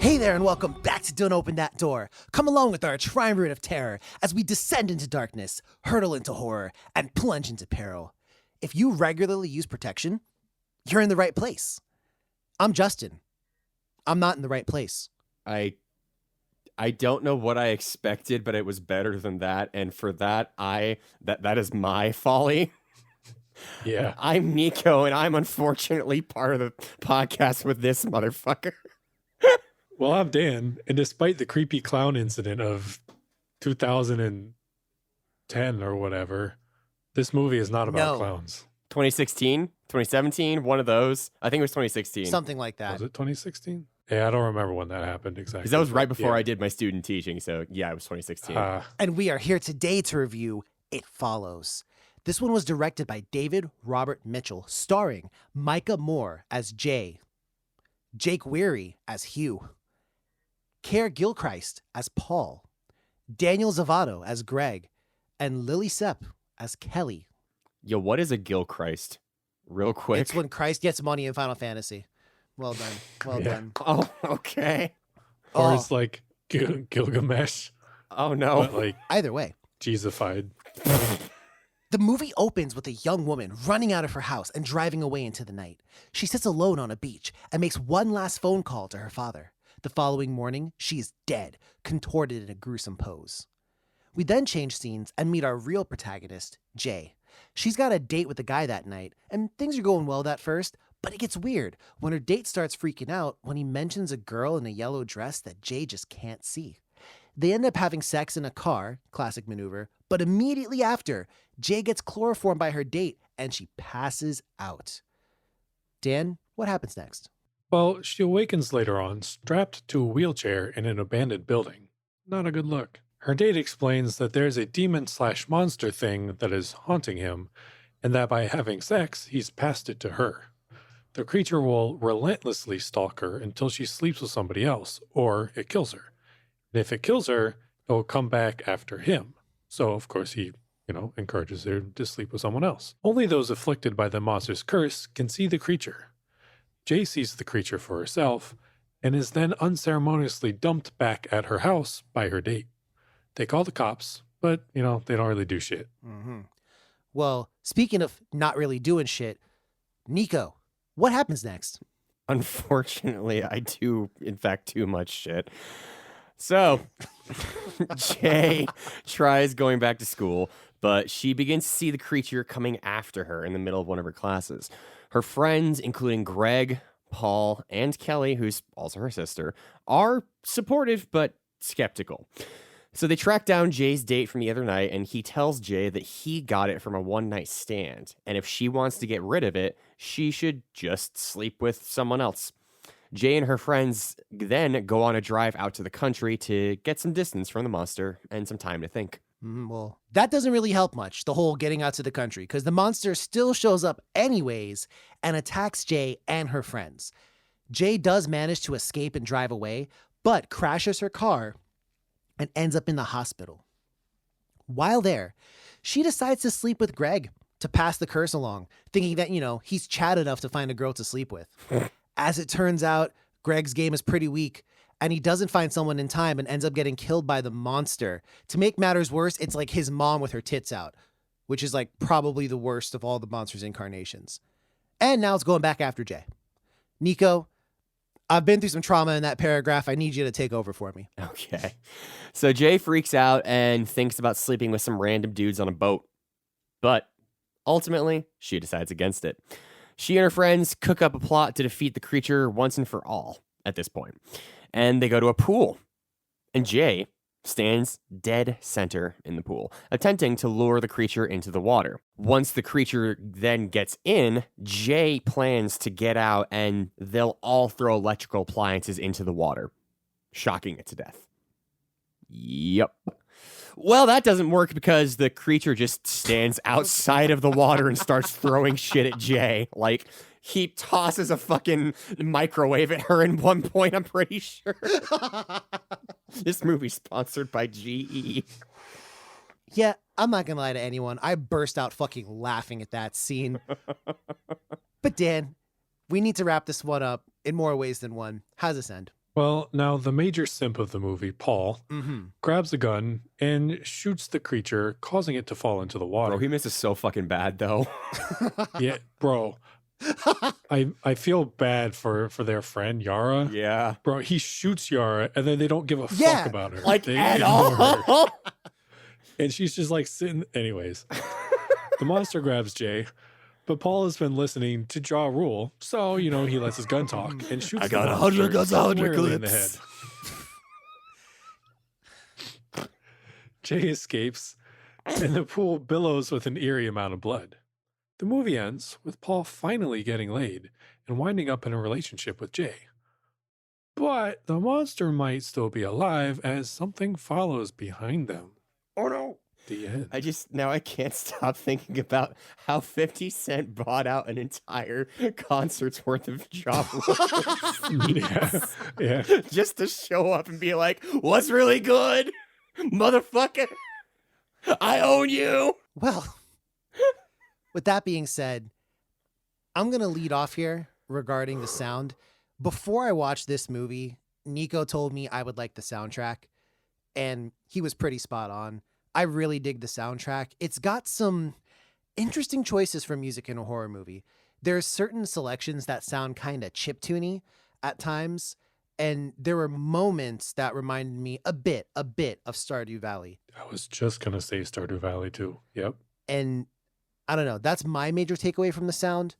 Hey there and welcome back to Don't Open That Door. Come along with our triumvirate of terror as we descend into darkness, hurtle into horror, and plunge into peril. If you regularly use protection, you're in the right place. I'm Justin. I'm not in the right place. I don't know what I expected, but it was better than that, and for that that is my folly. Yeah. I'm Nico, and I'm unfortunately part of the podcast with this motherfucker. Well, I'm Dan, and despite the creepy clown incident of 2010 or whatever, this movie is not about clowns. 2016, 2017, one of those. I think it was 2016. Something like that. Was it 2016? Yeah, I don't remember when that happened exactly. Because that was right before I did my student teaching, so yeah, it was 2016. And we are here today to review It Follows. This one was directed by David Robert Mitchell, starring Micah Moore as Jay, Jake Weary as Hugh, Kerr Gilchrist as Paul, Daniel Zavato as Greg, and Lily Sepp as Kelly. Yo, what is a Gilchrist? Real quick. It's when Christ gets money in Final Fantasy. Well done. Well done. Oh, okay. Or it's like Gilgamesh. Oh, no. But like either way. Jesusified. The movie opens with a young woman running out of her house and driving away into the night. She sits alone on a beach and makes one last phone call to her father. The following morning, she is dead, contorted in a gruesome pose. We then change scenes and meet our real protagonist, Jay. She's got a date with a guy that night, and things are going well at first, but it gets weird when her date starts freaking out when he mentions a girl in a yellow dress that Jay just can't see. They end up having sex in a car, classic maneuver, but immediately after, Jay gets chloroformed by her date and she passes out. Dan, what happens next? Well, she awakens later on, strapped to a wheelchair in an abandoned building. Not a good look. Her date explains that there's a demon/monster thing that is haunting him, and that by having sex, he's passed it to her. The creature will relentlessly stalk her until she sleeps with somebody else, or it kills her. And if it kills her, it will come back after him. So, of course, he, encourages her to sleep with someone else. Only those afflicted by the monster's curse can see the creature. Jay sees the creature for herself, and is then unceremoniously dumped back at her house by her date. They call the cops, but, they don't really do shit. Mm-hmm. Well, speaking of not really doing shit, Nico, what happens next? Unfortunately, I do, in fact, too much shit. So, Jay tries going back to school, but she begins to see the creature coming after her in the middle of one of her classes. Her friends, including Greg, Paul, and Kelly, who's also her sister, are supportive but skeptical. So they track down Jay's date from the other night, and he tells Jay that he got it from a one-night stand, and if she wants to get rid of it, she should just sleep with someone else. Jay and her friends then go on a drive out to the country to get some distance from the monster and some time to think. Well, that doesn't really help much, the whole getting out to the country, because the monster still shows up anyways and attacks Jay and her friends. Jay does manage to escape and drive away, but crashes her car and ends up in the hospital. While there, she decides to sleep with Greg to pass the curse along, thinking that, he's Chad enough to find a girl to sleep with. As it turns out, Greg's game is pretty weak, and he doesn't find someone in time and ends up getting killed by the monster. To make matters worse, it's like his mom with her tits out, which is like probably the worst of all the monster's incarnations. And now it's going back after Jay. Nico, I've been through some trauma in that paragraph. I need you to take over for me. Okay. So Jay freaks out and thinks about sleeping with some random dudes on a boat. But ultimately, she decides against it. She and her friends cook up a plot to defeat the creature once and for all at this point. And they go to a pool. And Jay stands dead center in the pool, attempting to lure the creature into the water. Once the creature then gets in, Jay plans to get out, and they'll all throw electrical appliances into the water, shocking it to death. Yep. Well, that doesn't work because the creature just stands outside of the water and starts throwing shit at Jay. Like, he tosses a fucking microwave at her in one point, I'm pretty sure. This movie's sponsored by GE. Yeah, I'm not gonna lie to anyone. I burst out fucking laughing at that scene. But Dan, we need to wrap this one up in more ways than one. How's this end? Well, now the major simp of the movie, Paul, Mm-hmm. grabs a gun and shoots the creature, causing it to fall into the Bro, he water. misses so fucking bad though. Yeah, bro, I feel bad for their friend Yara. Yeah. Bro, he shoots Yara and then they don't give a fuck Yeah, about her. Like They at ignore her. all. And she's just like sitting. Anyways, the monster grabs Jay, but Paul has been listening to Ja Rule. So, he lets his gun talk and shoots I got the 100 monster guns, 100 squarely in the head. clips. Jay escapes, and the pool billows with an eerie amount of blood. The movie ends with Paul finally getting laid and winding up in a relationship with Jay. But the monster might still be alive as something follows behind them. Oh no. The end. I can't stop thinking about how 50 Cent bought out an entire concert's worth of job Yeah. Yeah. just to show up and be like, what's really good? Motherfucker, I own you. Well, with that being said, I'm going to lead off here regarding the sound. Before I watched this movie, Nico told me I would like the soundtrack, and he was pretty spot on. I really dig the soundtrack. It's got some interesting choices for music in a horror movie. There's certain selections that sound kind of chiptune at times, and there were moments that reminded me a bit of Stardew Valley. I was just going to say Stardew Valley too. Yep. And I don't know, that's my major takeaway from the sound.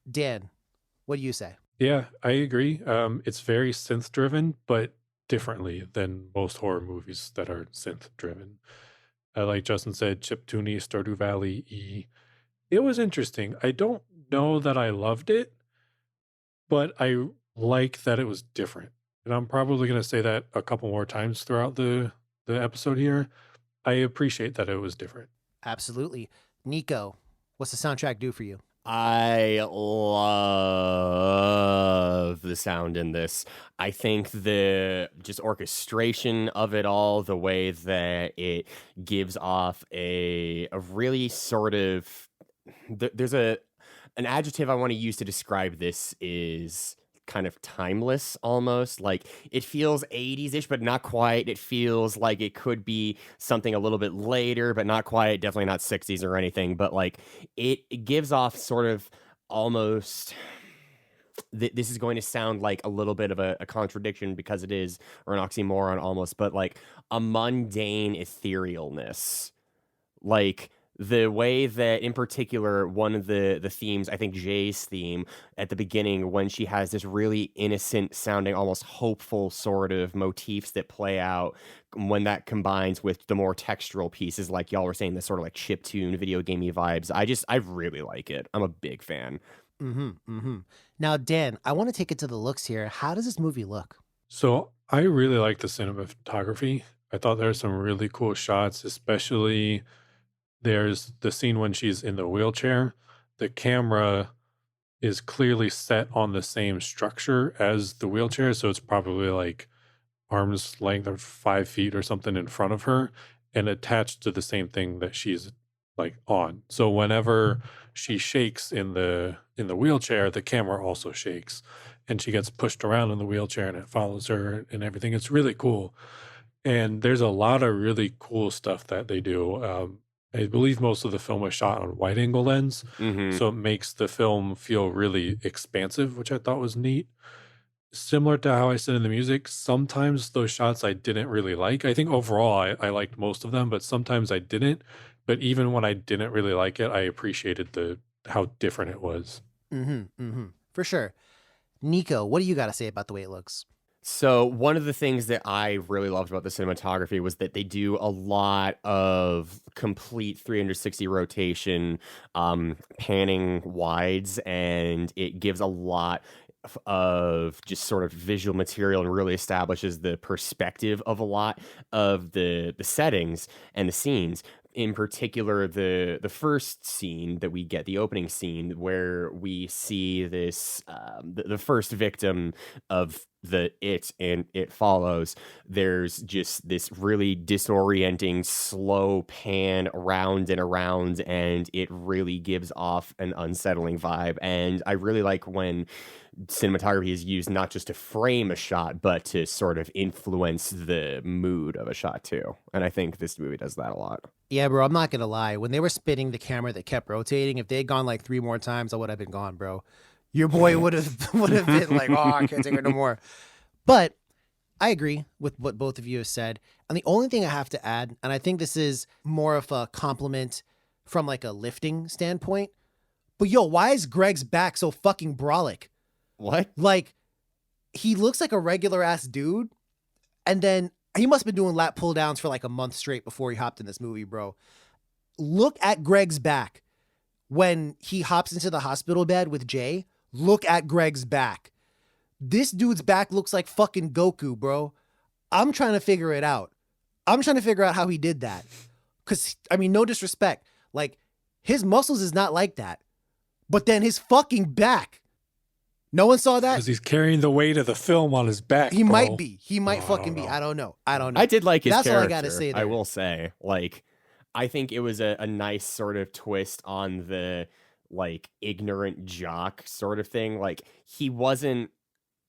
Dan, what do you say? Yeah, I agree. It's very synth driven, but differently than most horror movies that are synth driven. Like Justin said, chiptune, Stardew Valley, E. It was interesting. I don't know that I loved it, but I like that it was different. And I'm probably going to say that a couple more times throughout the episode here. I appreciate that it was different. Absolutely. Nico, what's the soundtrack do for you? I love the sound in this. I think the just orchestration of it all, the way that it gives off a really sort of there's an adjective I want to use to describe this is kind of timeless almost. Like it feels 80s-ish, but not quite. It feels like it could be something a little bit later, but not quite. Definitely not 60s or anything. But like it gives off sort of almost. This is going to sound like a little bit of a contradiction because it is, or an oxymoron almost, but like a mundane etherealness. Like the way that, in particular, one of the themes, I think Jay's theme at the beginning, when she has this really innocent sounding, almost hopeful sort of motifs that play out, when that combines with the more textural pieces, like y'all were saying, the sort of like chiptune, video gamey vibes. I really like it. I'm a big fan. Now, Dan, I want to take it to the looks here. How does this movie look? So I really like the cinematography. I thought there were some really cool shots, especially there's the scene when she's in the wheelchair. The camera is clearly set on the same structure as the wheelchair. So it's probably like arm's length of 5 feet or something in front of her and attached to the same thing that she's like on. So whenever she shakes in the wheelchair, the camera also shakes and she gets pushed around in the wheelchair and it follows her and everything. It's really cool. And there's a lot of really cool stuff that they do. I believe most of the film was shot on wide angle lens, so it makes the film feel really expansive, which I thought was neat. Similar to how I said in the music, sometimes those shots I didn't really like. I think overall I liked most of them, but sometimes I didn't. But even when I didn't really like it, I appreciated how different it was. For sure. Nico, what do you got to say about the way it looks? So one of the things that I really loved about the cinematography was that they do a lot of complete 360 rotation, panning wides, and it gives a lot of just sort of visual material and really establishes the perspective of a lot of the settings and the scenes. In particular, the first scene that we get, the opening scene, where we see this the first victim of and It Follows, there's just this really disorienting slow pan around and around, and it really gives off an unsettling vibe. And I really like when cinematography is used not just to frame a shot, but to sort of influence the mood of a shot too. And I think this movie does that a lot. Yeah, bro, I'm not gonna lie. When they were spinning the camera that kept rotating, if they had gone like 3 more times, I would have been gone, bro. Your boy would have been like, oh, I can't take it no more. But I agree with what both of you have said. And the only thing I have to add, and I think this is more of a compliment from like a lifting standpoint, but yo, why is Greg's back so fucking brolic? What? Like, he looks like a regular ass dude, and then he must have been doing lat pull downs for like a month straight before he hopped in this movie, bro. Look at Greg's back when he hops into the hospital bed with Jay. Look at Greg's back. This dude's back looks like fucking Goku, bro. I'm trying to figure it out. I'm trying to figure out how he did that. Because, I mean, no disrespect. Like, his muscles is not like that. But then his fucking back. No one saw that? Because he's carrying the weight of the film on his back. He bro. might be. He might I fucking don't be. know. I don't know. I don't know. I did like his That's character. all I gotta say there. I will say, like, I think it was a nice sort of twist on the like ignorant jock sort of thing. Like, he wasn't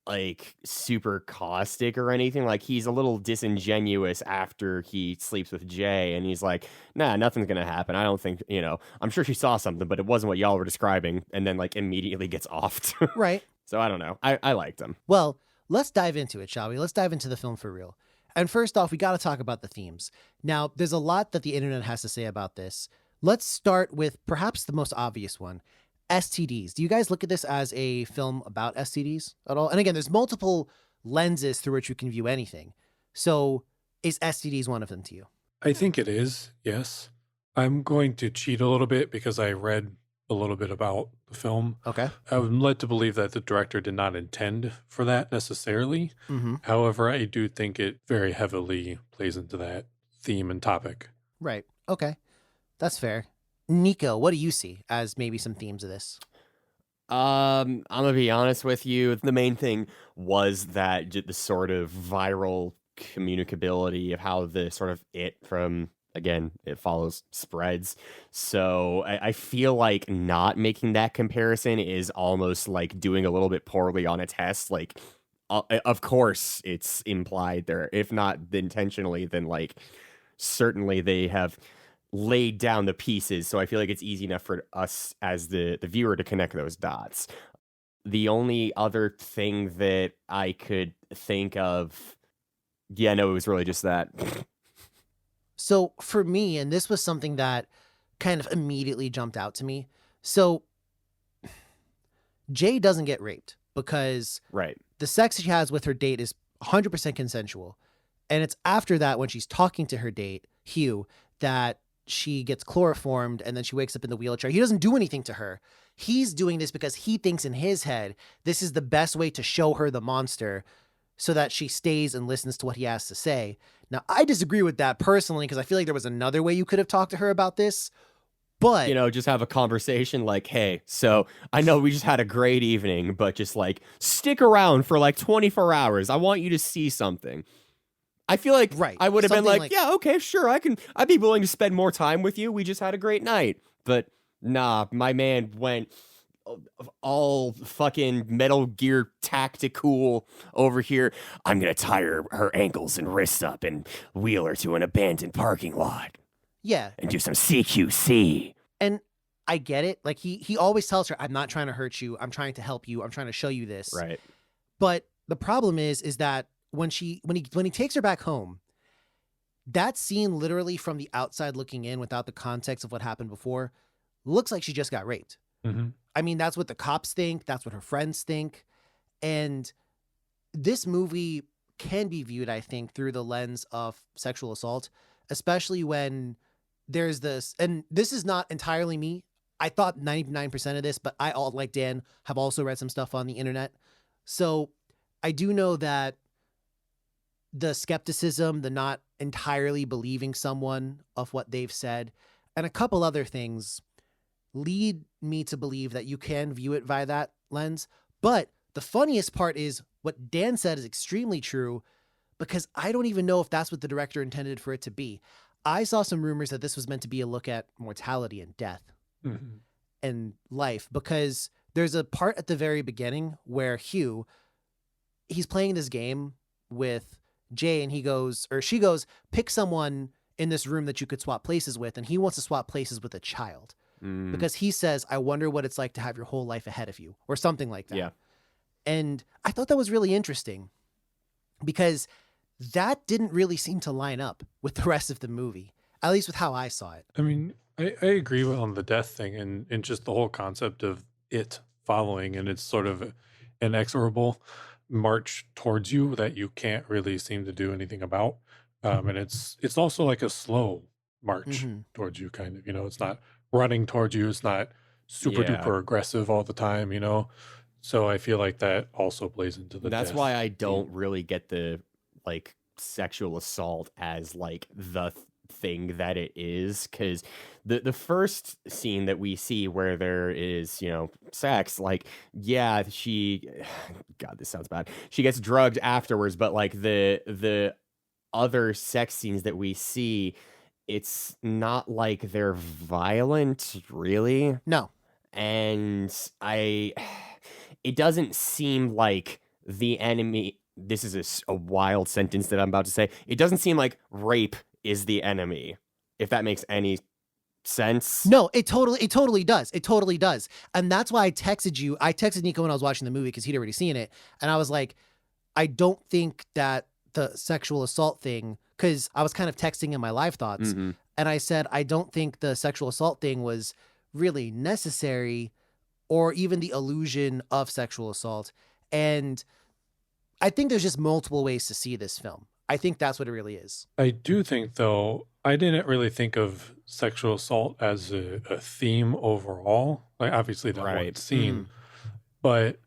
like super caustic or anything. Like, he's a little disingenuous after he sleeps with Jay, and he's like, nah, nothing's gonna happen. I don't think, I'm sure she saw something, but it wasn't what y'all were describing, and then like immediately gets offed. Right. So I don't know. I liked him. Well, let's dive into it, shall we? Let's dive into the film for real. And first off, we got to talk about the themes. Now, there's a lot that the internet has to say about this. Let's start with perhaps the most obvious one, STDs. Do you guys look at this as a film about STDs at all? And again, there's multiple lenses through which you can view anything. So is STDs one of them to you? I think it is, yes. I'm going to cheat a little bit because I read a little bit about the film. Okay. I'm led to believe that the director did not intend for that necessarily. Mm-hmm. However, I do think it very heavily plays into that theme and topic. Right. Okay. That's fair. Nico, what do you see as maybe some themes of this? I'm gonna be honest with you. The main thing was that the sort of viral communicability of how the sort of from, again, It Follows spreads. So I feel like not making that comparison is almost like doing a little bit poorly on a test. Like, of course it's implied there, if not intentionally, then like certainly they have laid down the pieces. So I feel like it's easy enough for us as the viewer to connect those dots. The only other thing that I could think of, yeah, no, it was really just that. So for me, and this was something that kind of immediately jumped out to me. So Jay doesn't get raped because Right. the sex she has with her date is 100% consensual. And it's after that, when she's talking to her date, Hugh, that she gets chloroformed and then she wakes up in the wheelchair. He doesn't do anything to her. He's doing this because he thinks in his head, this is the best way to show her the monster so that she stays and listens to what he has to say. Now, I disagree with that personally because I feel like there was another way you could have talked to her about this. But, Just have a conversation like, hey, so I know we just had a great evening, but just like stick around for like 24 hours. I want you to see something. I feel like Right. I would have been Something like, like- yeah, okay, sure. I'd be willing to spend more time with you. We just had a great night. But nah, my man went all fucking Metal Gear Tactical over here. I'm going to tie her ankles and wrists up and wheel her to an abandoned parking lot yeah. and do some CQC. And I get it. Like he always tells her, I'm not trying to hurt you. I'm trying to help you. I'm trying to show you this. Right. But the problem is that when he takes her back home, that scene literally from the outside looking in without the context of what happened before looks like she just got raped. Mm-hmm. I mean, that's what the cops think. That's what her friends think. And this movie can be viewed, I think, through the lens of sexual assault, especially when there's this, and this is not entirely me. I thought 99% of this, but I, all like Dan, have also read some stuff on the internet. So I do know that the skepticism, the not entirely believing someone of what they've said, and a couple other things lead me to believe that you can view it via that lens. But the funniest part is what Dan said is extremely true, because I don't even know if that's what the director intended for it to be. I saw some rumors that this was meant to be a look at mortality and death Mhm. and life, because there's a part at the very beginning where Hugh, he's playing this game with Jay, and he goes, or she goes, pick someone in this room that you could swap places with, and he wants to swap places with a child because he says, I wonder what it's like to have your whole life ahead of you, or something like that. Yeah. And I thought that was really interesting because that didn't really seem to line up with the rest of the movie, at least with how I saw it. I mean, I agree on the death thing and just the whole concept of it following, and it's sort of an inexorable march towards you that you can't really seem to do anything about. And it's also like a slow march Mhm. towards you, kind of. It's not running towards you. It's not super Yeah. duper aggressive all the time. So I feel like that also plays into the. That's death why I theme. don't really get the like sexual assault as like the thing that it is, because the first scene that we see where there is sex, like, yeah, she God, this sounds bad, she gets drugged afterwards, but like the other sex scenes that we see, it's not like they're violent, really. No. And it doesn't seem like the enemy. This is a wild sentence that I'm about to say. It doesn't seem like rape is the enemy, if that makes any sense. No, it totally does. It totally does. And that's why I texted you. I texted Nico when I was watching the movie because he'd already seen it. And I was like, I don't think that the sexual assault thing, because I was kind of texting in my live thoughts. Mhm. And I said, I don't think the sexual assault thing was really necessary, or even the illusion of sexual assault. And I think there's just multiple ways to see this film. I think that's what it really is. I do think, though, I didn't really think of sexual assault as a theme overall. Like, obviously, that one Right. scene. But,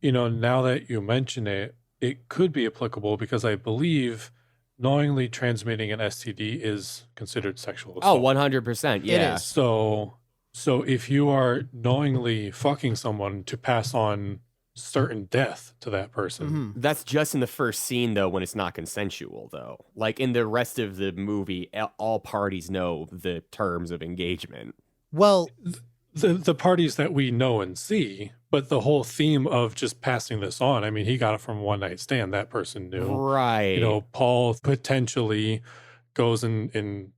now that you mention it, it could be applicable because I believe knowingly transmitting an STD is considered sexual Oh, assault. 100%. Yeah. is. So if you are knowingly fucking someone to pass on certain death to that person, Mhm. That's just in the first scene, though, when it's not consensual, though. Like, in the rest of the movie, all parties know the terms of engagement. Well, the parties that we know and see, but the whole theme of just passing this on, I mean, he got it from one night stand. That person knew. Right. Paul potentially goes and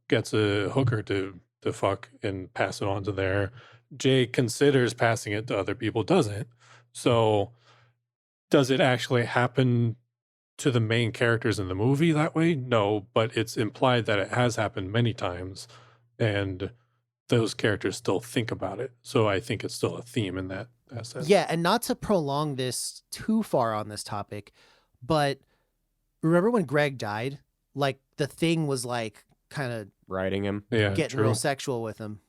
gets a hooker to fuck and pass it on to there. Jay considers passing it to other people, doesn't. So does it actually happen to the main characters in the movie that way? No, but it's implied that it has happened many times, and those characters still think about it. So I think it's still a theme in that sense. yeah, and not to prolong this too far on this topic, but remember when Greg died? Like, the thing was like kind of Writing him. Yeah, getting true. real sexual with him.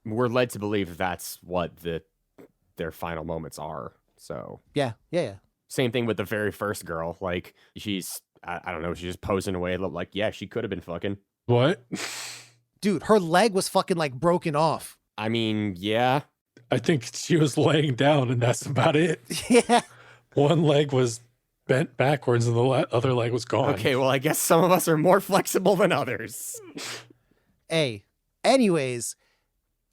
We're led to believe that's what their final moments are. So Yeah. same thing with the very first girl. Like, she's, I don't know, she's just posing away. Like, yeah, she could have been fucking. What? Dude, her leg was fucking like broken off. I mean, yeah. I think she was laying down, and that's about it. Yeah. One leg was bent backwards, and the other leg was gone. Okay, well, I guess some of us are more flexible than others. Hey, anyways,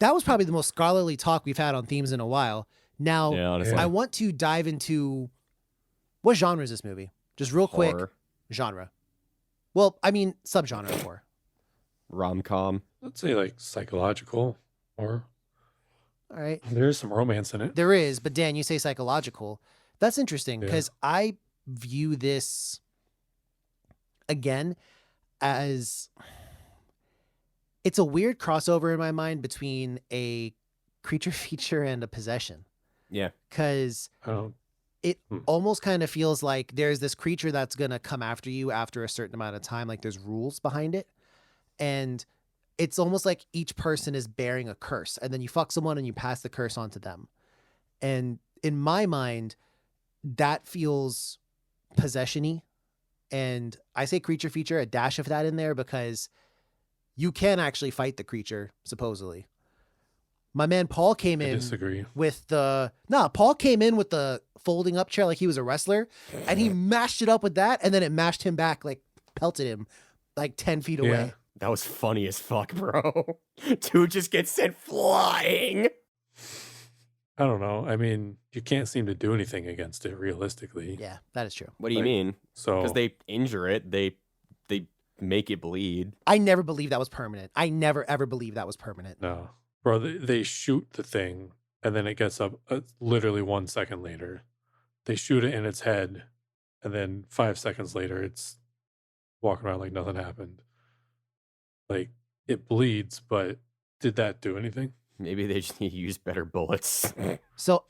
that was probably the most scholarly talk we've had on themes in a while. Now, Yeah, honestly. I want to dive into what genre is this movie? Just real quick, Horror. genre. Well, I mean, subgenre of horror. Rom-com. Let's say like psychological, or All right. there's some romance in it. There is, but Dan, you say psychological. That's interesting Yeah. because I view this again as it's a weird crossover in my mind between a creature feature and a possession. Yeah. Because Oh, it almost kind of feels like there's this creature that's going to come after you after a certain amount of time. Like, there's rules behind it. And it's almost like each person is bearing a curse. And then you fuck someone and you pass the curse on to them. And in my mind, that feels possession-y. And I say creature feature, a dash of that in there, because you can actually fight the creature, supposedly. My man Paul came I in disagree. with Paul came in with the folding up chair like he was a wrestler, and he mashed it up with that, and then it mashed him back, like pelted him like 10 feet away. That was funny as fuck, bro. Dude just gets sent flying. I don't know. I mean, you can't seem to do anything against it realistically. Yeah, that is true. What do you Like, mean? So Because they injure it, they make it bleed. I never believed that was permanent. I never ever believed that was permanent. no, bro, they shoot the thing and then it gets up literally 1 second later. They shoot it in its head, and then 5 seconds later, it's walking around like nothing happened. Like, it bleeds, but did that do anything? Maybe they just need to use better bullets. So,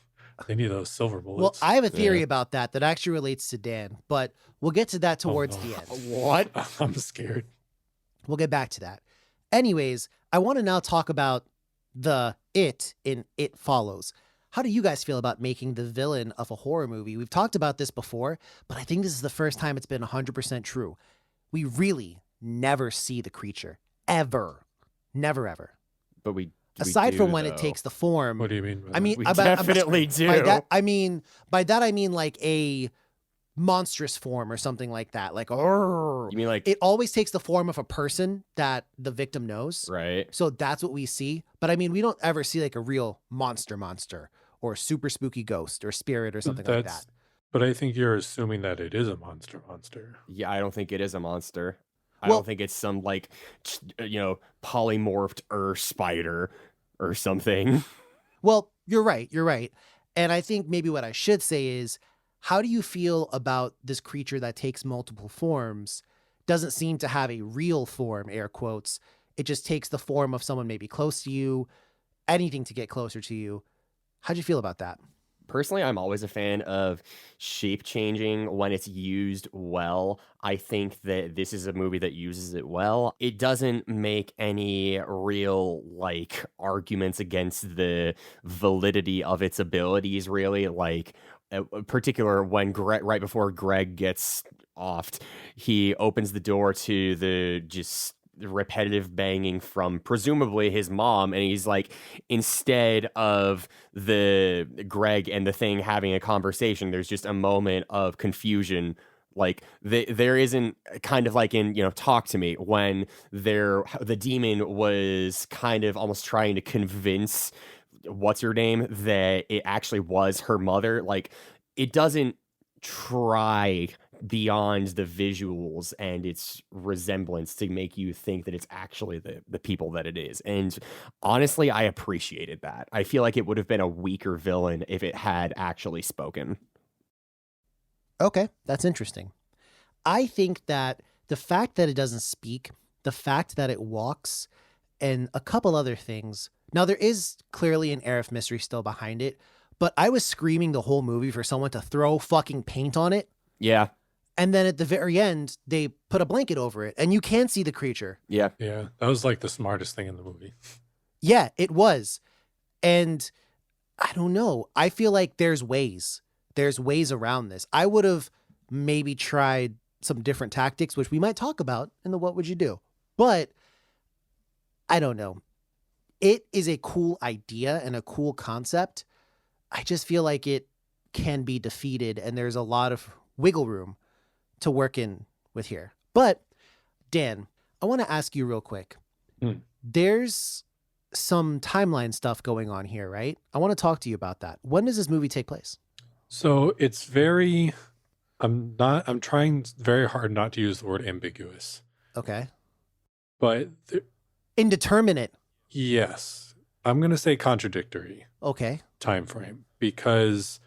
They need those silver well, bullets. I have a theory Yeah. about that actually relates to Dan, but we'll get to that towards no. the end. What? I'm scared. We'll get back to that. Anyways, I want to now talk about the It in It Follows. How do you guys feel about making the villain of a horror movie? We've talked about this before, but I think this is the first time it's been 100% true. We really never see the creature. Ever. Never, ever. But we Aside do, from when it though. takes the form. What do you mean by I mean, We about- definitely do. By that I mean like a monstrous form or something like that. Like, You mean like it always takes the form of a person that the victim knows. right? So that's what we see. But I mean, we don't ever see like a real monster or a super spooky ghost or spirit or something like that. But I think you're assuming that it is a monster. Yeah, I don't think it is a monster. I Well- don't think it's some like polymorphed spider or something. Well, you're right. You're right. And I think maybe what I should say is, how do you feel about this creature that takes multiple forms? Doesn't seem to have a real form, air quotes. It just takes the form of someone maybe close to you, anything to get closer to you. How'd you feel about that? Personally, I'm always a fan of shape changing when it's used well. I think that this is a movie that uses it well. It doesn't make any real arguments against the validity of its abilities, really. Like, particular when right before Greg gets offed, he opens the door to the just repetitive banging from presumably his mom, and he's like, instead of the Greg and the thing having a conversation, there's just a moment of confusion. Like there isn't kind of like in Talk to Me, when the demon was kind of almost trying to convince what's her name that it actually was her mother. Like, it doesn't try beyond the visuals and its resemblance to make you think that it's actually the people that it is. And honestly, I appreciated that. I feel like it would have been a weaker villain if it had actually spoken. Okay, that's interesting. I think that the fact that it doesn't speak, the fact that it walks, and a couple other things. Now, there is clearly an air of mystery still behind it, but I was screaming the whole movie for someone to throw fucking paint on it. Yeah. And then at the very end, they put a blanket over it, and you can see the creature. Yeah. Yeah, that was like the smartest thing in the movie. Yeah, it was. And I don't know. I feel like there's ways. There's ways around this. I would have maybe tried some different tactics, which we might talk about in the What Would You Do? But I don't know. It is a cool idea and a cool concept. I just feel like it can be defeated, and there's a lot of wiggle room to work in with here. But Dan, I want to ask you real quick. There's some timeline stuff going on here, right? I want to talk to you about that. When does this movie take place? So it's I'm trying very hard not to use the word ambiguous, Okay. but Indeterminate. yes, I'm going to say contradictory Okay. time frame, because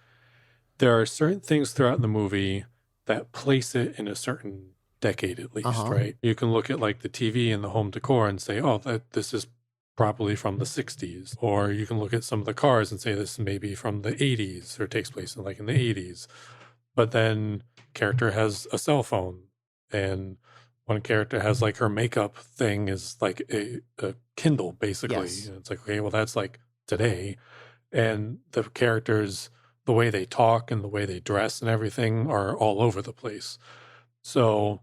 there are certain things throughout the movie that place it in a certain decade at least, right? You can look at like the TV and the home decor and say, oh, this is probably from the 60s. Or you can look at some of the cars and say this may be from the 80s, or takes place in the 80s. But then character has a cell phone, and one character has like her makeup thing is like a Kindle, basically. Yes. And it's like, okay, well, that's like today. And the characters, the way they talk and the way they dress and everything are all over the place. So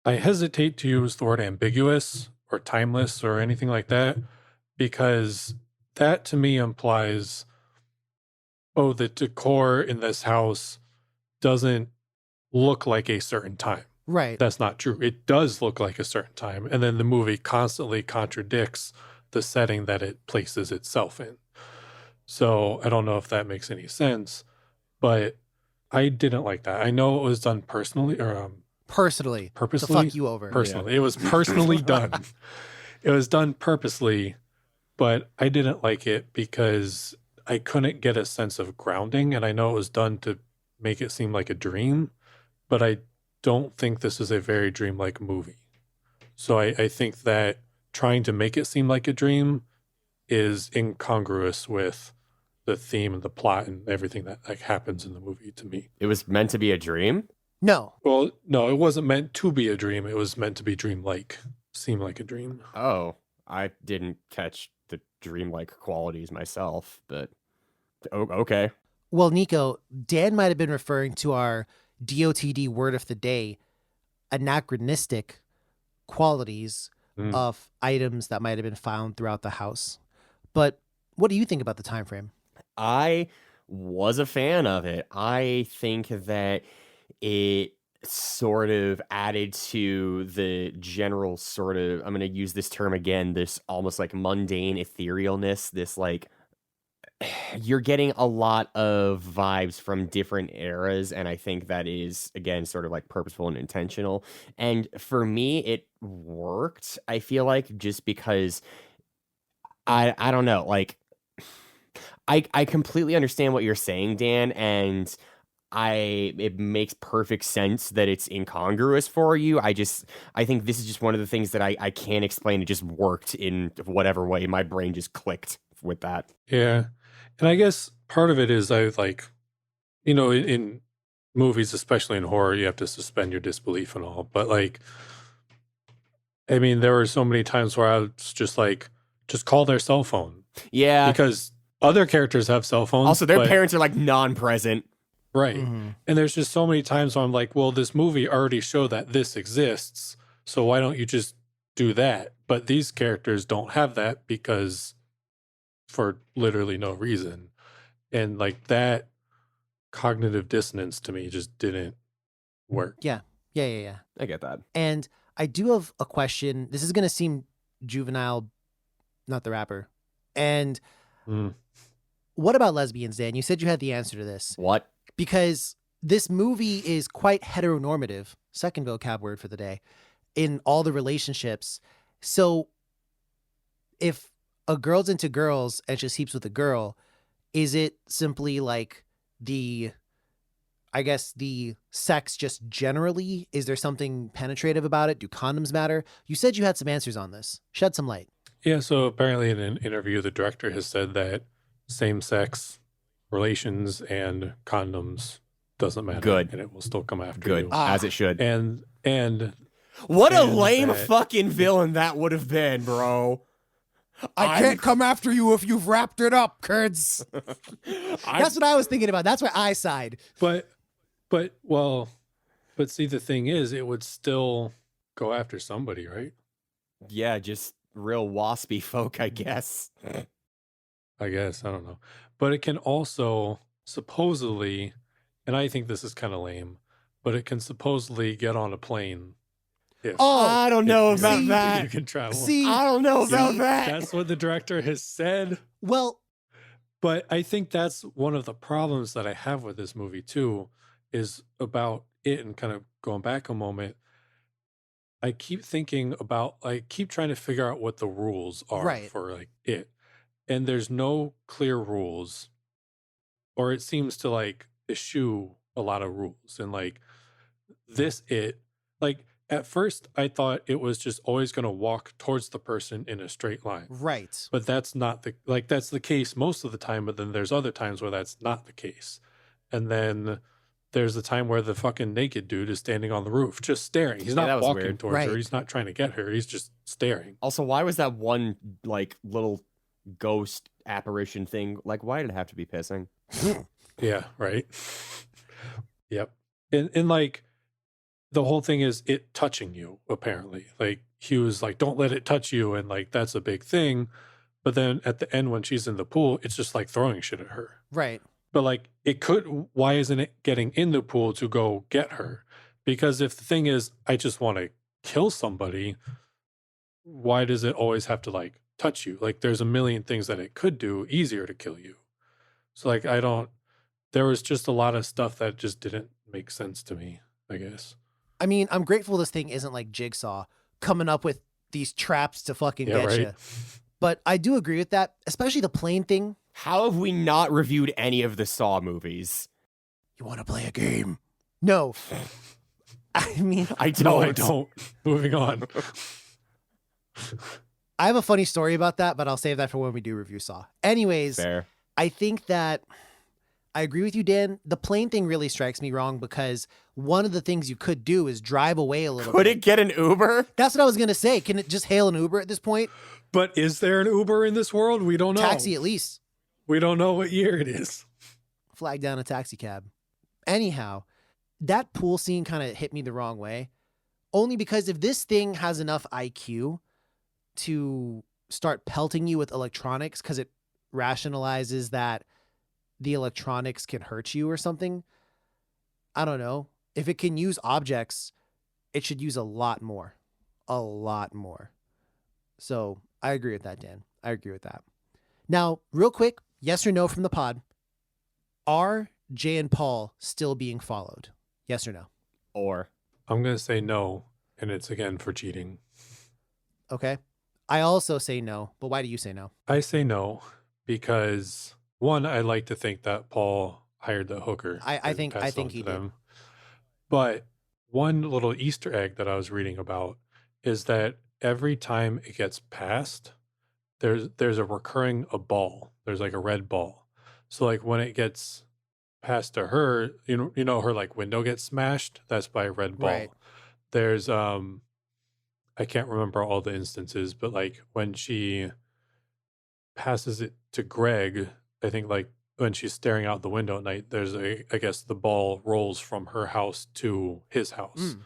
I hesitate to use the word ambiguous or timeless or anything like that, because that to me implies, oh, the decor in this house doesn't look like a certain time. Right. That's not true. It does look like a certain time. And then the movie constantly contradicts the setting that it places itself in. So I don't know if that makes any sense, but I didn't like that. I know it was done personally or Personally. To purposely. fuck you over. Personally. It was personally done. It was done purposely, but I didn't like it because I couldn't get a sense of grounding. And I know it was done to make it seem like a dream, but I don't think this is a very dreamlike movie. So I think that trying to make it seem like a dream is incongruous with the theme and the plot and everything that like happens in the movie to me. It was meant to be a dream? No. Well, no, it wasn't meant to be a dream. It was meant to be dreamlike, seem like a dream. Oh, I didn't catch the dreamlike qualities myself, but okay. Well, Nico, Dan might have been referring to our DOTD word of the day, anachronistic qualities of items that might have been found throughout the house. But what do you think about the time frame? I was a fan of it. I think that it sort of added to the general sort of, I'm going to use this term again, this almost like mundane etherealness, this like, you're getting a lot of vibes from different eras, and I think that is, again, sort of like purposeful and intentional. And for me, it worked, I feel like, just because I don't know, like, I completely understand what you're saying, Dan, and it makes perfect sense that it's incongruous for you. I think this is just one of the things that I can't explain. It just worked in whatever way. My brain just clicked with that. Yeah. And I guess part of it is I like, in movies, especially in horror, you have to suspend your disbelief and all. But like, I mean, there were so many times where I was just like, just call their cell phone. Yeah. Because other characters have cell phones. Also, their parents are like non-present. Right. Mm-hmm. And there's just so many times where I'm like, well, this movie already showed that this exists. So why don't you just do that? But these characters don't have that because for literally no reason. And like that cognitive dissonance to me just didn't work. Yeah. I get that. And I do have a question. This is going to seem juvenile, not the rapper. And what about lesbians, Dan? You said you had the answer to this. What? Because this movie is quite heteronormative, second vocab word for the day, in all the relationships. So if a girl's into girls and she sleeps with a girl, is it simply like the sex just generally? Is there something penetrative about it? Do condoms matter? You said you had some answers on this. Shed some light. Yeah, so apparently in an interview, the director has said that same-sex relations and condoms doesn't matter. Good. And it will still come after Good. you. As it should. And what a and lame that- fucking villain that would have been, bro. I can't come after you if you've wrapped it up, Kurds. That's what I was thinking about. That's where I side. But see, the thing is, it would still go after somebody, right? Yeah, just real waspy folk, I guess. I guess, I don't know. But it can also supposedly, and I think this is kind of lame, but it can supposedly get on a plane. I don't know about You that. can travel. I don't know about that. That's what the director has said. Well, But I think that's one of the problems that I have with this movie too, is about it, and kind of going back a moment. I keep trying to figure out what the rules are Right. for like it. And there's no clear rules, or it seems to like eschew a lot of rules. And like like at first I thought it was just always going to walk towards the person in a straight line. right. But that's not that's the case most of the time, but then there's other times where that's not the case. And then there's the time where the fucking naked dude is standing on the roof, just staring. He's Yeah, that not was walking weird. towards her. Right. He's not trying to get her. He's just staring. Also, why was that one like little ghost apparition thing? Like, why did it have to be pissing? Yeah, right. Yep. And like the whole thing is it touching you, apparently. Like he was like, don't let it touch you, and like that's a big thing. But then at the end when she's in the pool, it's just like throwing shit at her. Right. But like why isn't it getting in the pool to go get her? Because if the thing is, I just want to kill somebody, why does it always have to like touch you? Like there's a million things that it could do easier to kill you. So like there was just a lot of stuff that just didn't make sense to me, I guess. I mean, I'm grateful this thing isn't like Jigsaw coming up with these traps to fucking Yeah, get right. you. But I do agree with that, especially the plane thing. How have we not reviewed any of the Saw movies? You want to play a game? No. I mean, I don't. No, I don't. Moving on. I have a funny story about that, but I'll save that for when we do review Saw. Anyways, Fair. I think that I agree with you, Dan. The plane thing really strikes me wrong because one of the things you could do is drive away a little Could bit. it get an Uber? That's what I was going to say. Can it just hail an Uber at this point? But is there an Uber in this world? We don't know. Taxi at least. We don't know what year it is. Flag down a taxi cab. Anyhow, that pool scene kind of hit me the wrong way. Only because if this thing has enough IQ to start pelting you with electronics because it rationalizes that the electronics can hurt you or something, I don't know. If it can use objects, it should use a lot more. A lot more. So I agree with that, Dan. I agree with that. Now, real quick, yes or no from the pod. Are Jay and Paul still being followed? Yes or no? Or I'm going to say no, and it's again for cheating. Okay. I also say no, but why do you say no? I say no because one, I like to think that Paul hired the hooker. I and think passed on he to did. But one little Easter egg that I was reading about is that every time it gets passed, there's a ball. There's like a red ball. So like when it gets passed to her, you know her like window gets smashed. That's by a red ball. Right. There's I can't remember all the instances, but like when she passes it to Greg, I think like when she's staring out the window at night, I guess the ball rolls from her house to his house. Mm.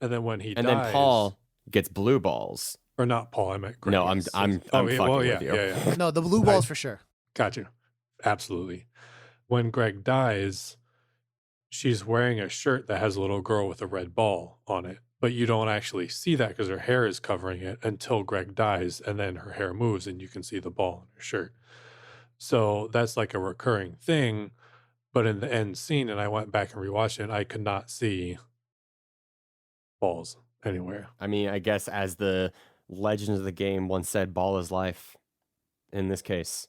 And then when he and dies, then Paul gets blue balls. or not Paul, I meant Greg. No, I'm Yes. fucking yeah, with you. yeah. No, the blue balls for sure. Gotcha. Absolutely. When Greg dies, she's wearing a shirt that has a little girl with a red ball on it. But you don't actually see that because her hair is covering it until Greg dies, and then her hair moves and you can see the ball in her shirt. So that's like a recurring thing. But in the end scene, and I went back and rewatched it, I could not see balls anywhere. I mean, I guess as the legend of the game once said, ball is life. In this case,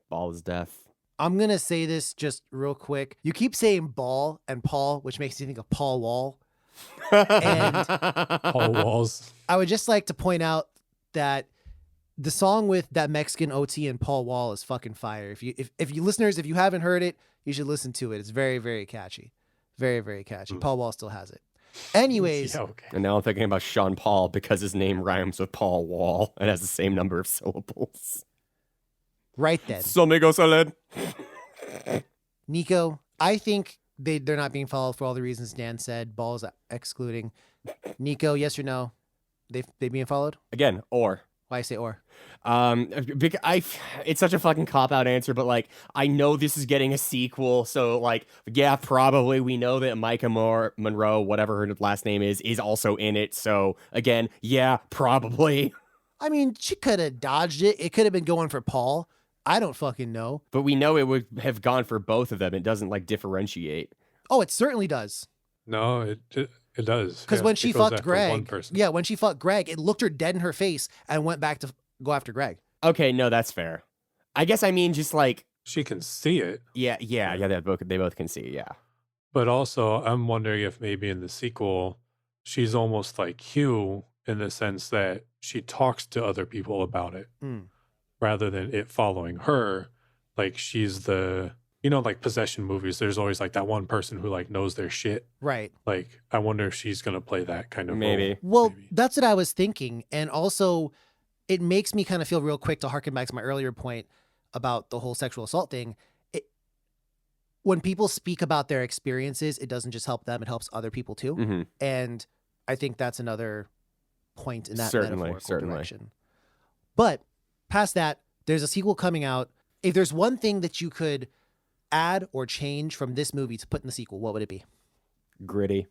ball is death. I'm going to say this just real quick. You keep saying ball and Paul, which makes you think of Paul Wall. And Paul Walls. I would just like to point out that the song with that Mexican OT and Paul Wall is fucking fire. If you listeners, if you haven't heard it, you should listen to it. It's very, very catchy. Very, very catchy. Paul Wall still has it. Anyways, Yeah, okay. And now I'm thinking about Sean Paul because his name rhymes with Paul Wall and has the same number of syllables. right then. Somigo salad. Nico, I think they're not being followed for all the reasons Dan said. Balls excluding. Nico, yes or no? They being followed? Again, or. Why I say or? It's such a fucking cop-out answer, but like, I know this is getting a sequel, so like, yeah, probably we know that Micah Monroe, whatever her last name is also in it, so again, yeah, probably. I mean, she could have dodged it. It could have been going for Paul. I don't fucking know. But we know it would have gone for both of them. It doesn't like differentiate. Oh, it certainly does. No, it does. Because Yeah, when it she goes fucked after one Greg, person. yeah, when she fucked Greg, it looked her dead in her face and went back to go after Greg. Okay, no, that's fair. I guess I mean just like, She can see it, yeah, they both can see, yeah. but also I'm wondering if maybe in the sequel, she's almost like Hugh in the sense that she talks to other people about it Mm. rather than it following her. Like she's the, like possession movies, there's always like that one person who like knows their shit. Right. Like I wonder if she's going to play that kind of Maybe. role. Well, Maybe. that's what I was thinking. And also, it makes me kind of feel real quick to harken back to my earlier point about the whole sexual assault thing. When people speak about their experiences, it doesn't just help them, it helps other people too. Mm-hmm. And I think that's another point in that Certainly, metaphorical certainly. direction. But past that, There's a sequel coming out. If there's one thing that you could add or change from this movie to put in the sequel, what would it be? Gritty.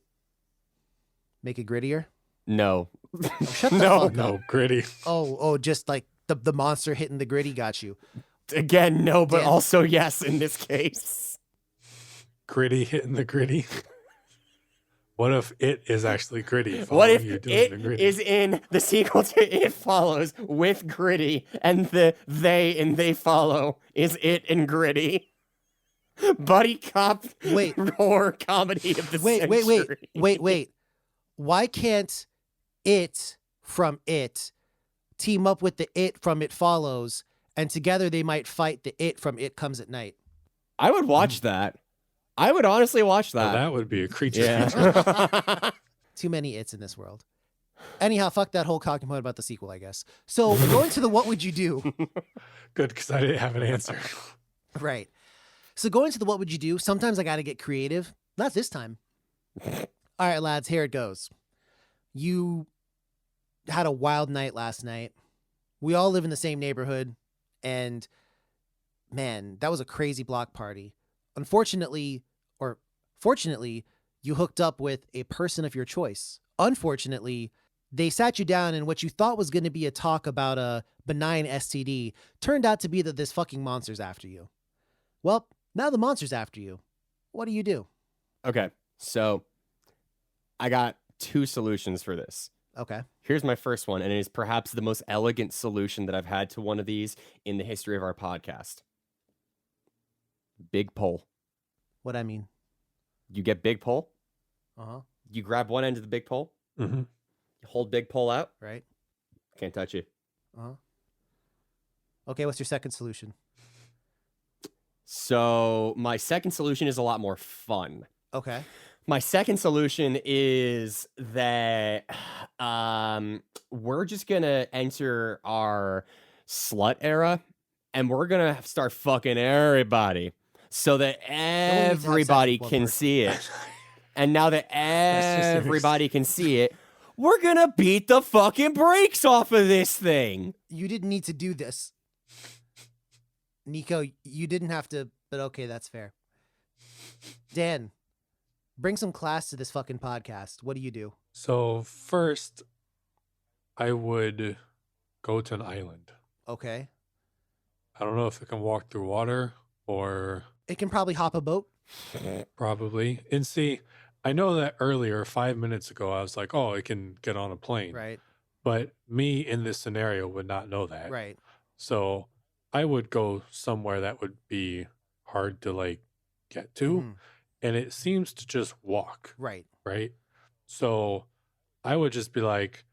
Make it grittier? No. Shut the No. fuck up. No, gritty. Oh, just like the monster hitting the gritty got you. Again, no, but Dan. also yes in this case. Gritty hitting the gritty. What if it is actually gritty? What if you doing it the gritty? is in the sequel to It Follows with Gritty, and the they in They Follow is It and Gritty? Buddy cop Wait. horror comedy of the century. Wait. Why can't it from It team up with the It from It Follows, and together they might fight the It from It Comes at Night? I would watch that. I would honestly watch Well, that. that would be a creature feature. Yeah. Too many It's in this world. Anyhow, fuck that whole talking point about the sequel, I guess. So going to the what would you do? Good, because I didn't have an answer. Right. So going to the what would you do, sometimes I got to get creative. Not this time. All right, lads, here it goes. You had a wild night last night. We all live in the same neighborhood. And man, that was a crazy block party. Unfortunately, or fortunately, you hooked up with a person of your choice. Unfortunately, they sat you down and what you thought was going to be a talk about a benign STD turned out to be that this fucking monster's after you. Well, now the monster's after you. What do? Okay, so I got two solutions for this. Okay. Here's my first one, and it is perhaps the most elegant solution that I've had to one of these in the history of our podcast. Big pole. What I mean? You get big pole. Uh-huh. You grab one end of the big pole. Mm-hmm. You hold big pole out. Right. Can't touch you. Uh-huh. Okay, what's your second solution? So my second solution is a lot more fun. Okay. My second solution is that we're just gonna enter our slut era, and we're gonna start fucking everybody, so that need to have sex everybody with one can person. see it. And now that just an everybody can see it, we're gonna beat the fucking brakes off of this thing. You didn't need to do this. Nico, you didn't have to, but okay, that's fair. Dan, bring some class to this fucking podcast. What do? So first, I would go to an island. Okay. I don't know if it can walk through water or It can probably hop a boat. probably. And see, I know that earlier, 5 minutes ago, I was like, oh, it can get on a plane. Right. But me in this scenario would not know that. Right. So I would go somewhere that would be hard to like get to. Mhm. And it seems to just walk. Right. Right. So I would just be like,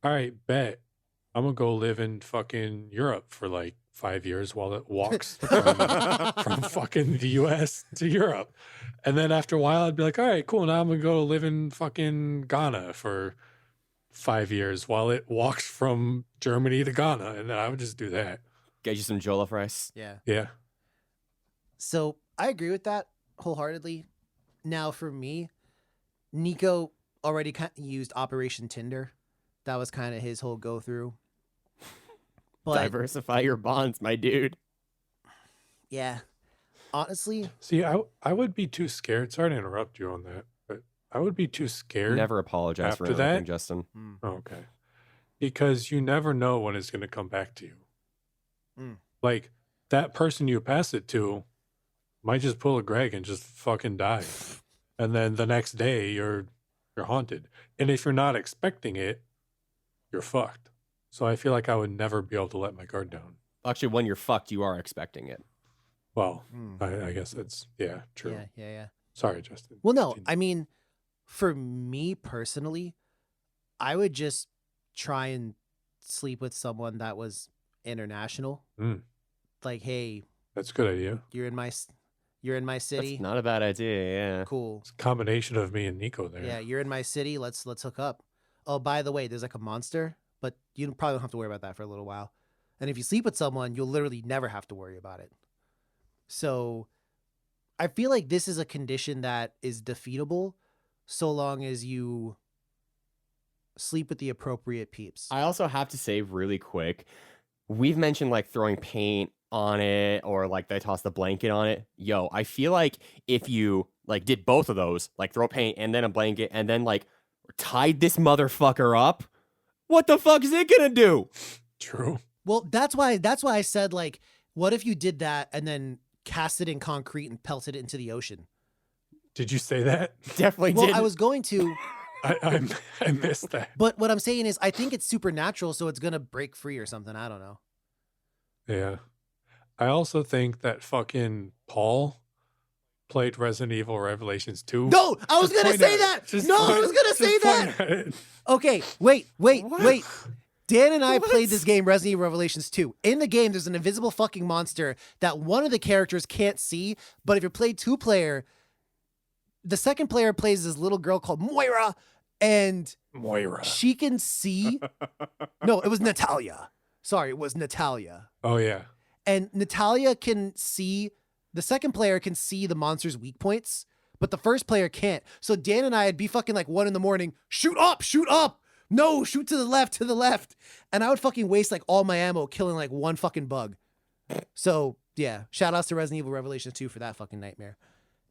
all right, bet I'm gonna go live in fucking Europe for like 5 years while it walks from fucking the US to Europe. And then after a while, I'd be like, all right, cool. Now I'm gonna go live in fucking Ghana for 5 years while it walks from Germany to Ghana. And then I would just do that. Get you some jollof rice. Yeah. Yeah. So I agree with that wholeheartedly. Now, for me, Nico already kind of used Operation Tinder. That was kind of his whole go through. But Diversify your bonds, my dude. yeah, honestly, See, I would be too scared. Sorry to interrupt you on that, but I would be too scared. Never apologize for After anything, that- Justin. Oh, okay. Because you never know when it's going to come back to you. Mm. Like that person you pass it to might just pull a Greg and just fucking die. And then the next day you're haunted. And if you're not expecting it, you're fucked. So I feel like I would never be able to let my guard down. Actually, when you're fucked, you are expecting it. Well, Mm. I guess that's, yeah, true. yeah. Sorry, Justin. Well, no, Continue. I mean, for me personally, I would just try and sleep with someone that was international. Mm. Like, hey, That's a good idea. you're in my city. That's not a bad idea, yeah. Cool. It's a combination of me and Nico there. Yeah, you're in my city. Let's hook up. Oh, by the way, there's like a monster, but you probably don't have to worry about that for a little while. And if you sleep with someone, you'll literally never have to worry about it. So I feel like this is a condition that is defeatable so long as you sleep with the appropriate peeps. I also have to say really quick, we've mentioned like throwing paint on it or like they toss the blanket on it. Yo, I feel like if you like did both of those, like throw paint and then a blanket and then like tied this motherfucker up, what the fuck is it gonna do? True. Well, that's why I said, like, what if you did that and then cast it in concrete and pelted it into the ocean? Did you say that? Definitely Well, did. I was going to, I missed that. but what I'm saying is I think it's supernatural, so it's gonna break free or something. I don't know. Yeah. I also think that fucking Paul played Resident Evil Revelations 2. No, I was Just gonna point say at it. that. Just No, I point- was gonna say just that. point at it. Okay, wait. What? Dan and I What? played this game, Resident Evil Revelations 2. In the game, there's an invisible fucking monster that one of the characters can't see, but if you play 2-player, the second player plays this little girl called Moira, and Moira. she can see. No, it was Natalia. Sorry, it was Natalia. Oh, yeah. And Natalia can see, the second player can see the monster's weak points, but the first player can't. So Dan and I'd be fucking like 1 a.m, shoot up. No, shoot to the left. And I would fucking waste like all my ammo killing like one fucking bug. So yeah, shout outs to Resident Evil Revelations 2 for that fucking nightmare.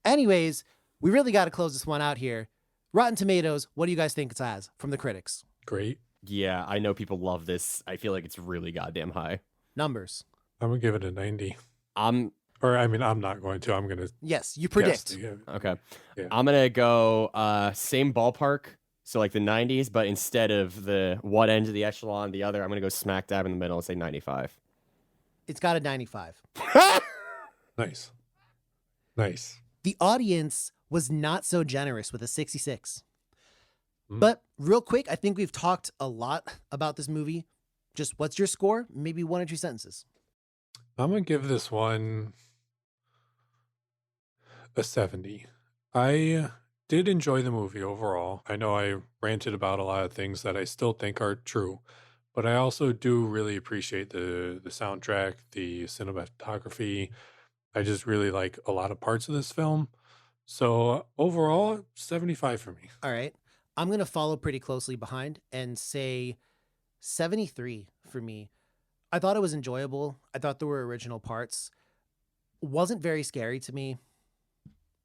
Anyways, we really got to close this one out here. Rotten Tomatoes, what do you guys think it has from the critics? Great. Yeah, I know people love this. I feel like it's really goddamn high. Numbers. I'm going to give it a 90. I'm I'm not going to. I'm going to Yes, you predict. okay. Yeah. I'm gonna go same ballpark, so like the 90s, but instead of the one end of the echelon, the other, I'm gonna go smack dab in the middle and say 95. It's got a 95. Nice. The audience was not so generous with a 66. Mm. But real quick, I think we've talked a lot about this movie. Just what's your score? Maybe 1 or 2 sentences. I'm going to give this one a 70. I did enjoy the movie overall. I know I ranted about a lot of things that I still think are true, but I also do really appreciate the soundtrack, the cinematography. I just really like a lot of parts of this film. So overall, 75 for me. All right. I'm going to follow pretty closely behind and say 73 for me. I thought it was enjoyable. I thought there were original parts. Wasn't very scary to me.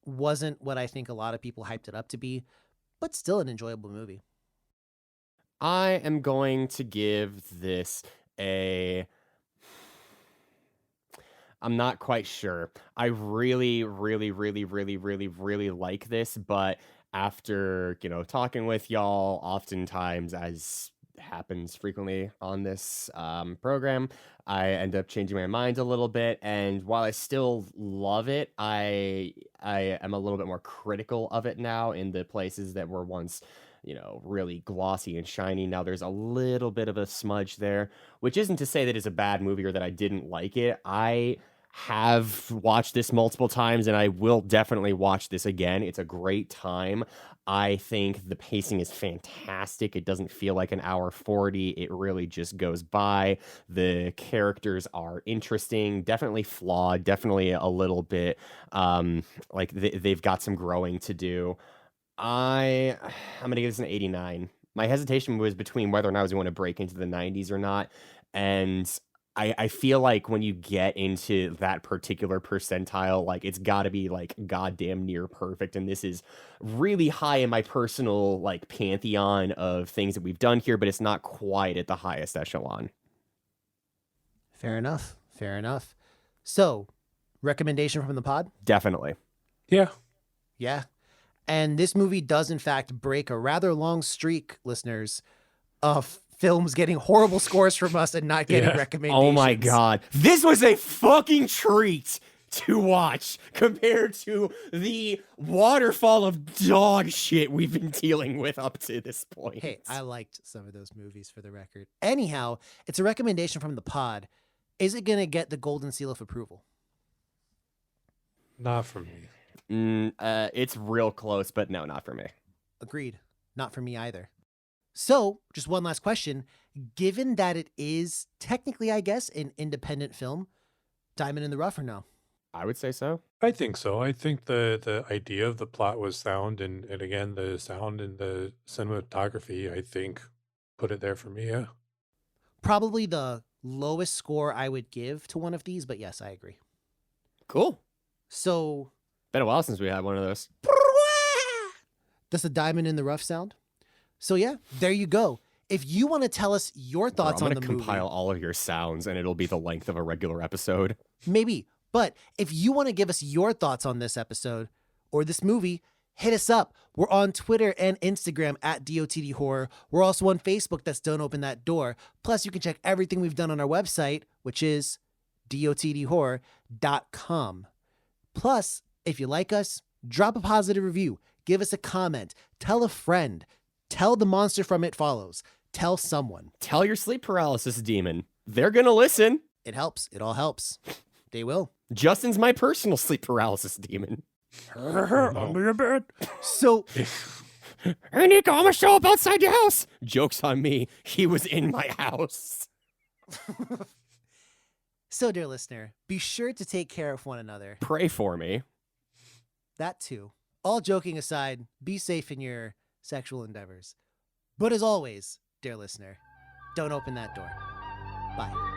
Wasn't what I think a lot of people hyped it up to be, but still an enjoyable movie. I am going to give this a. I'm not quite sure. I really, really, really, really, really, really like this, but after, talking with y'all, oftentimes, as happens frequently on this program, I end up changing my mind a little bit. And while I still love it, I am a little bit more critical of it now in the places that were once really glossy and shiny. Now there's a little bit of a smudge there, which isn't to say that it's a bad movie or that I didn't like it. I have watched this multiple times and I will definitely watch this again. It's a great time. I think the pacing is fantastic. It doesn't feel like an hour 40. It really just goes by. The characters are interesting, definitely flawed, definitely a little bit like they've got some growing to do. I'm going to give this an 89. My hesitation was between whether or not I was going to break into the 90s or not. And I feel like when you get into that particular percentile, like it's got to be like goddamn near perfect. And this is really high in my personal like pantheon of things that we've done here, but it's not quite at the highest echelon. Fair enough. So, recommendation from the pod? Definitely. Yeah. Yeah. And this movie does, in fact, break a rather long streak, listeners, of films getting horrible scores from us and not getting recommendations. Oh my God. This was a fucking treat to watch compared to the waterfall of dog shit we've been dealing with up to this point. Hey, I liked some of those movies for the record. Anyhow, it's a recommendation from the pod. Is it going to get the golden seal of approval? Not for me. It's real close, but no, not for me. Agreed. Not for me either. So, just one last question. Given that it is technically, I guess, an independent film, diamond in the rough or no? I would say so. I think so. I think the idea of the plot was sound, and again, the sound and the cinematography, I think, put it there for me, yeah. Probably the lowest score I would give to one of these, but yes, I agree. Cool. So, Been a while since we had one of those. does the diamond in the rough sound? So yeah, there you go. If you want to tell us your thoughts Bro, I'm on the gonna movie, compile all of your sounds, and it'll be the length of a regular episode. maybe. But if you want to give us your thoughts on this episode or this movie, hit us up. We're on Twitter and Instagram at DOTD Horror. We're also on Facebook. That's Don't Open That Door. Plus, you can check everything we've done on our website, which is dotdhorror.com. Plus, if you like us, drop a positive review. Give us a comment. Tell a friend. Tell the monster from It Follows. Tell someone. Tell your sleep paralysis demon. They're gonna listen. It helps. It all helps. They will. Justin's my personal sleep paralysis demon. Under your bed. So, Hey, Nico, I'm gonna show up outside your house. Joke's on me. He was in my house. so, dear listener, be sure to take care of one another. Pray for me. That too. All joking aside, be safe in your sexual endeavors. But as always, dear listener, don't open that door. Bye.